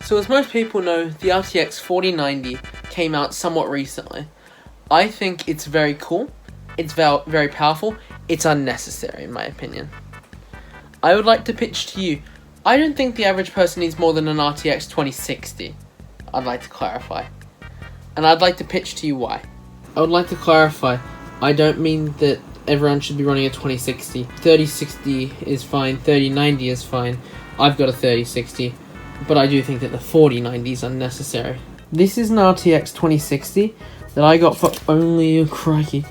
So as most people know, the RTX 4090 came out somewhat recently. I think it's very cool, it's very powerful, it's unnecessary in my opinion. I would like to pitch to you, I don't think the average person needs more than an RTX 2060. I'd like to clarify. And I'd like to pitch to you why. I would like to clarify, I don't mean that everyone should be running a 2060. 3060 is fine, 3090 is fine. I've got a 3060, but I do think that the 4090 is unnecessary. This is an RTX 2060 that I got for only, crikey,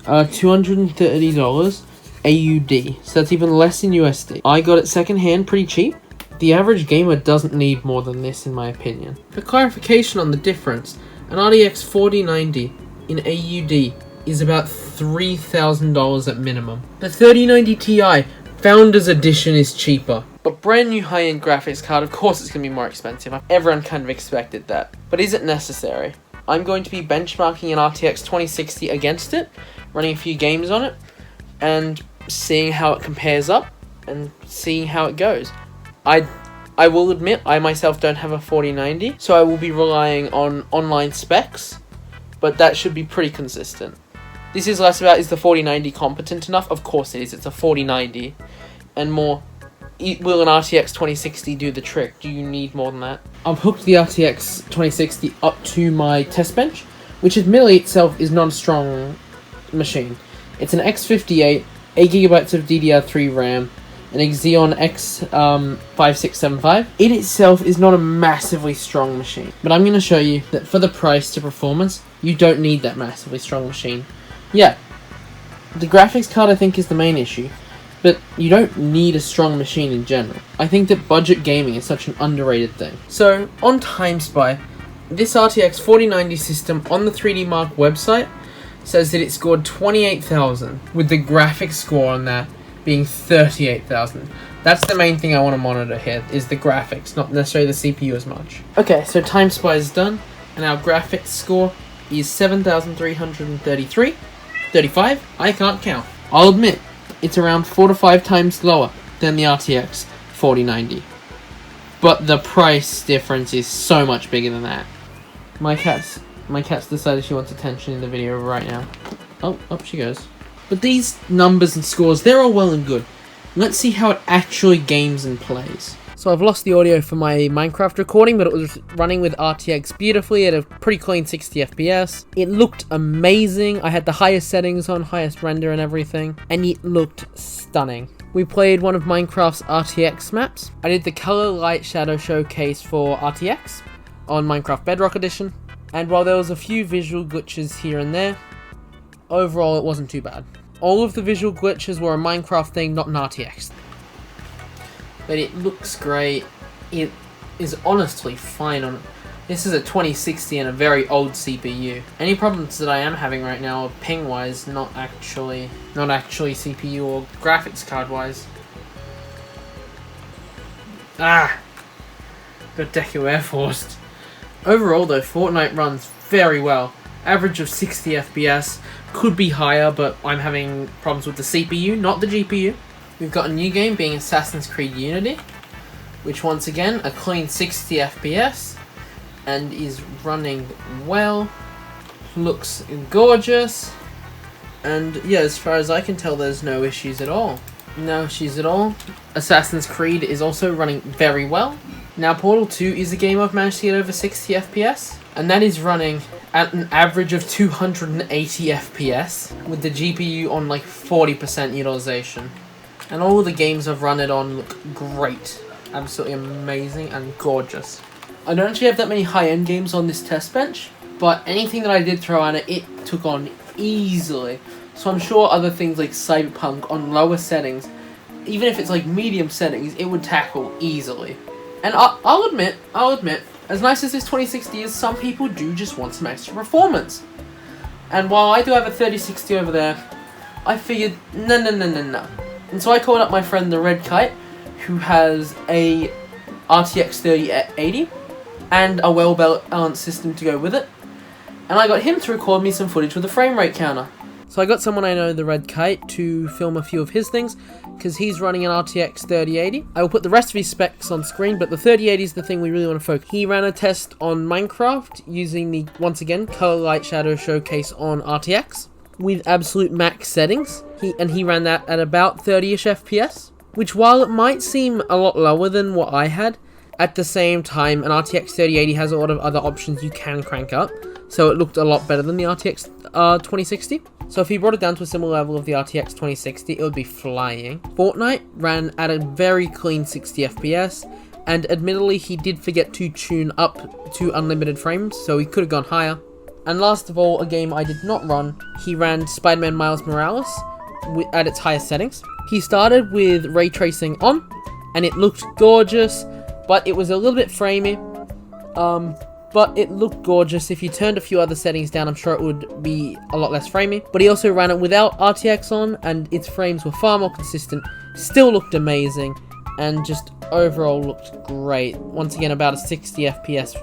$230 AUD, so that's even less in USD. I got it secondhand, pretty cheap. The average gamer doesn't need more than this in my opinion. For clarification on the difference, an RTX 4090 in AUD is about $3,000 at minimum. The 3090 Ti Founders Edition is cheaper. But brand new high-end graphics card, of course it's going to be more expensive. Everyone kind of expected that. But is it necessary? I'm going to be benchmarking an RTX 2060 against it, running a few games on it, and seeing how it compares up, and seeing how it goes. I will admit, I myself don't have a 4090, so I will be relying on online specs, but that should be pretty consistent. This is less about, is the 4090 competent enough? Of course it is, it's a 4090. And more, will an RTX 2060 do the trick? Do you need more than that? I've hooked the RTX 2060 up to my test bench, which admittedly itself is not a strong machine. It's an X58, 8GB of DDR3 RAM, an Xeon X5675. It itself is not a massively strong machine, but I'm going to show you that for the price to performance, you don't need that massively strong machine. Yeah, the graphics card I think is the main issue, but you don't need a strong machine in general. I think that budget gaming is such an underrated thing. So, on TimeSpy, this RTX 4090 system on the 3D Mark website says that it scored 28,000, with the graphics score on that being 38,000. That's the main thing I want to monitor here, is the graphics, not necessarily the CPU as much. Okay, so TimeSpy is done, and our graphics score is 7,335. I can't count. I'll admit, it's around 4 to 5 times lower than the RTX 4090. But the price difference is so much bigger than that. My cat's decided she wants attention in the video right now. Oh, up she goes. But these numbers and scores, they're all well and good. Let's see how it actually games and plays. So I've lost the audio for my Minecraft recording, but it was running with RTX beautifully at a pretty clean 60 FPS. It looked amazing. I had the highest settings on, highest render and everything, and it looked stunning. We played one of Minecraft's RTX maps. I did the color, light, shadow showcase for RTX on Minecraft Bedrock Edition, and while there was a few visual glitches here and there, overall it wasn't too bad. All of the visual glitches were a Minecraft thing, not an RTX. But it looks great. It is honestly fine on... This is a 2060 and a very old CPU. Any problems that I am having right now are ping-wise, not actually CPU or graphics card-wise. Ah! Got Deku Air Forced. Overall though, Fortnite runs very well. Average of 60 FPS. Could be higher, but I'm having problems with the CPU, not the GPU. We've got a new game being Assassin's Creed Unity, which once again, a clean 60 FPS, and is running well, looks gorgeous, and yeah, as far as I can tell, there's no issues at all. No issues at all. Assassin's Creed is also running very well. Now, Portal 2 is a game I've managed to get over 60 FPS, and that is running at an average of 280 FPS, with the GPU on like 40% utilization. And all of the games I've run it on look great. Absolutely amazing and gorgeous. I don't actually have that many high-end games on this test bench, but anything that I did throw on it, it took on easily. So I'm sure other things like Cyberpunk on lower settings, even if it's like medium settings, it would tackle easily. And I'll admit, as nice as this 2060 is, some people do just want some extra performance. And while I do have a 3060 over there, I figured, no. And so I called up my friend the Red Kite, who has a RTX 3080 and a well-balanced system to go with it. And I got him to record me some footage with a frame rate counter. So I got someone I know, the Red Kite, to film a few of his things, because he's running an RTX 3080. I will put the rest of his specs on screen, but the 3080 is the thing we really want to focus. He ran a test on Minecraft using the, once again, Color Light Shadow Showcase on RTX with absolute max settings. He ran that at about 30-ish FPS, which while it might seem a lot lower than what I had, at the same time, an RTX 3080 has a lot of other options you can crank up, so it looked a lot better than the RTX 2060. So if he brought it down to a similar level of the RTX 2060, it would be flying. Fortnite ran at a very clean 60 FPS, and admittedly he did forget to tune up to unlimited frames, so he could have gone higher. And last of all, a game I did not run, he ran Spider-Man Miles Morales at its highest settings. He started with ray tracing on, and it looked gorgeous, but it was a little bit framey. But it looked gorgeous. If you turned a few other settings down, I'm sure it would be a lot less framey. But he also ran it without RTX on, and its frames were far more consistent. Still looked amazing, and just overall looked great. Once again, about a 60 FPS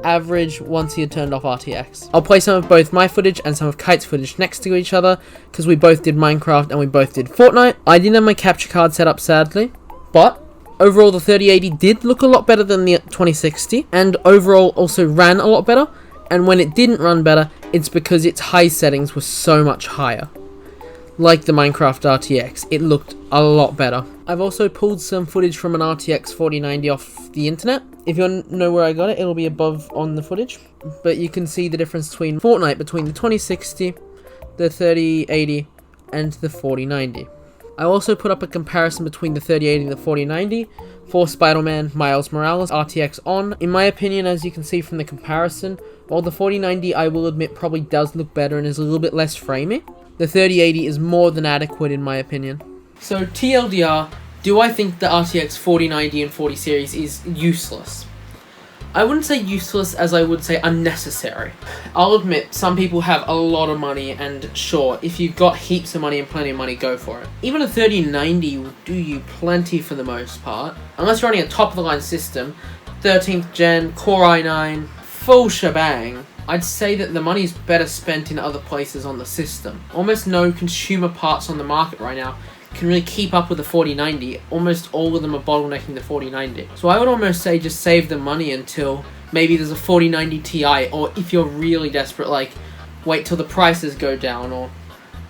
average once he had turned off RTX. I'll play some of both my footage and some of Kite's footage next to each other, because we both did Minecraft and we both did Fortnite. I didn't have my capture card set up, sadly, but overall, the 3080 did look a lot better than the 2060, and overall also ran a lot better, and when it didn't run better, it's because its high settings were so much higher. Like the Minecraft RTX, it looked a lot better. I've also pulled some footage from an RTX 4090 off the internet. If you want to know where I got it, it'll be above on the footage, but you can see the difference between Fortnite, between the 2060, the 3080, and the 4090. I also put up a comparison between the 3080 and the 4090 for Spider-Man Miles Morales RTX on. In my opinion, as you can see from the comparison, while the 4090 I will admit probably does look better and is a little bit less framey, the 3080 is more than adequate in my opinion. So TLDR, do I think the RTX 4090 and 40 series is useless? I wouldn't say useless as I would say unnecessary. I'll admit, some people have a lot of money, and sure, if you've got heaps of money and plenty of money, go for it. Even a 3090 will do you plenty for the most part. Unless you're running a top-of-the-line system, 13th gen, Core i9, full shebang, I'd say that the money is better spent in other places on the system. Almost no consumer parts on the market right now can really keep up with the 4090. Almost all of them are bottlenecking the 4090. So I would almost say just save the money until maybe there's a 4090 Ti, or if you're really desperate, like wait till the prices go down, or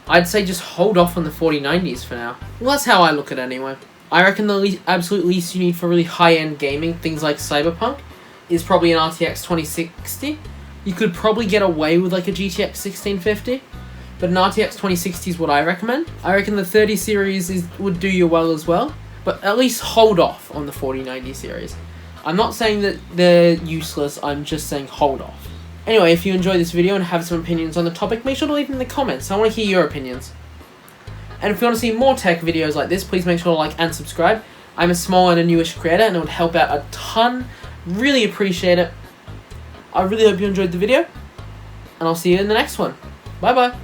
I'd say just hold off on the 4090s for now. Well, that's how I look at it anyway. I reckon the absolute least you need for really high-end gaming, things like Cyberpunk, is probably an RTX 2060. You could probably get away with like a GTX 1650. But an RTX 2060 is what I recommend. I reckon the 30 series would do you well as well, but at least hold off on the 4090 series. I'm not saying that they're useless, I'm just saying hold off. Anyway, if you enjoyed this video and have some opinions on the topic, make sure to leave them in the comments. I want to hear your opinions. And if you want to see more tech videos like this, please make sure to like and subscribe. I'm a small and a newish creator, and it would help out a ton. Really appreciate it. I really hope you enjoyed the video, and I'll see you in the next one. Bye bye.